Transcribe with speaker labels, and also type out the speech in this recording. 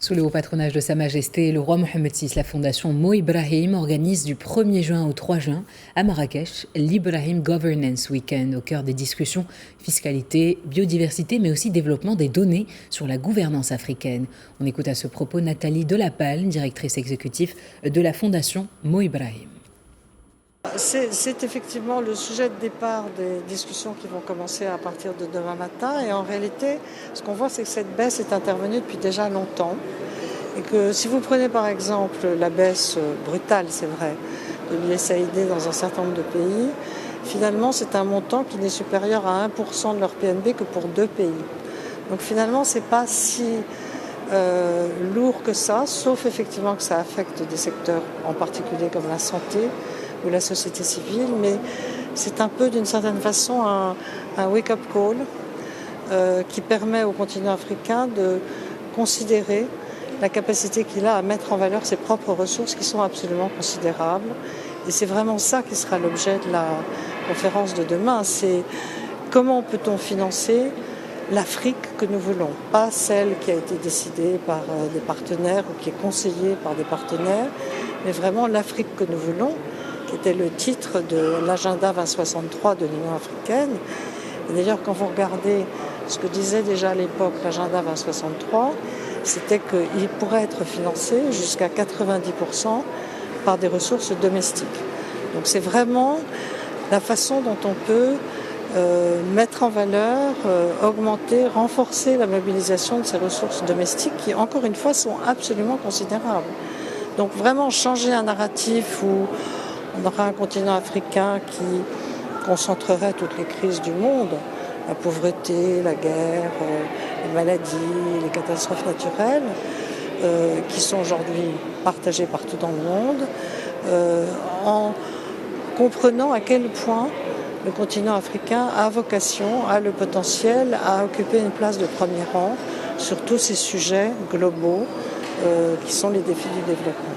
Speaker 1: Sous le haut patronage de Sa Majesté, le roi Mohammed VI, la fondation Mo Ibrahim organise du 1er juin au 3 juin à Marrakech l'Ibrahim Governance Weekend au cœur des discussions fiscalité, biodiversité mais aussi développement des données sur la gouvernance africaine. On écoute à ce propos Nathalie Delapalme, directrice exécutive de la fondation Mo Ibrahim.
Speaker 2: C'est effectivement le sujet de départ des discussions qui vont commencer à partir de demain matin. Et en réalité, ce qu'on voit, c'est que cette baisse est intervenue depuis déjà longtemps. Et que si vous prenez par exemple la baisse brutale, c'est vrai, de l'USAID dans un certain nombre de pays, finalement, c'est un montant qui n'est supérieur à 1% de leur PNB que pour 2 pays. Donc finalement, c'est pas si lourd que ça, sauf effectivement que ça affecte des secteurs en particulier comme la santé ou la société civile, mais c'est un peu d'une certaine façon un wake-up call qui permet au continent africain de considérer la capacité qu'il a à mettre en valeur ses propres ressources qui sont absolument considérables. Et c'est vraiment ça qui sera l'objet de la conférence de demain, c'est comment peut-on financer l'Afrique que nous voulons, pas celle qui a été décidée par des partenaires ou qui est conseillée par des partenaires, mais vraiment l'Afrique que nous voulons, qui était le titre de l'agenda 2063 de l'Union africaine. Et d'ailleurs, quand vous regardez ce que disait déjà à l'époque l'agenda 2063, c'était qu'il pourrait être financé jusqu'à 90% par des ressources domestiques. Donc c'est vraiment la façon dont on peut mettre en valeur, augmenter, renforcer la mobilisation de ces ressources domestiques qui, encore une fois, sont absolument considérables. Donc vraiment changer un narratif où on aura un continent africain qui concentrerait toutes les crises du monde, la pauvreté, la guerre, les maladies, les catastrophes naturelles, qui sont aujourd'hui partagées partout dans le monde, en comprenant à quel point le continent africain a vocation, a le potentiel à occuper une place de premier rang sur tous ces sujets globaux qui sont les défis du développement.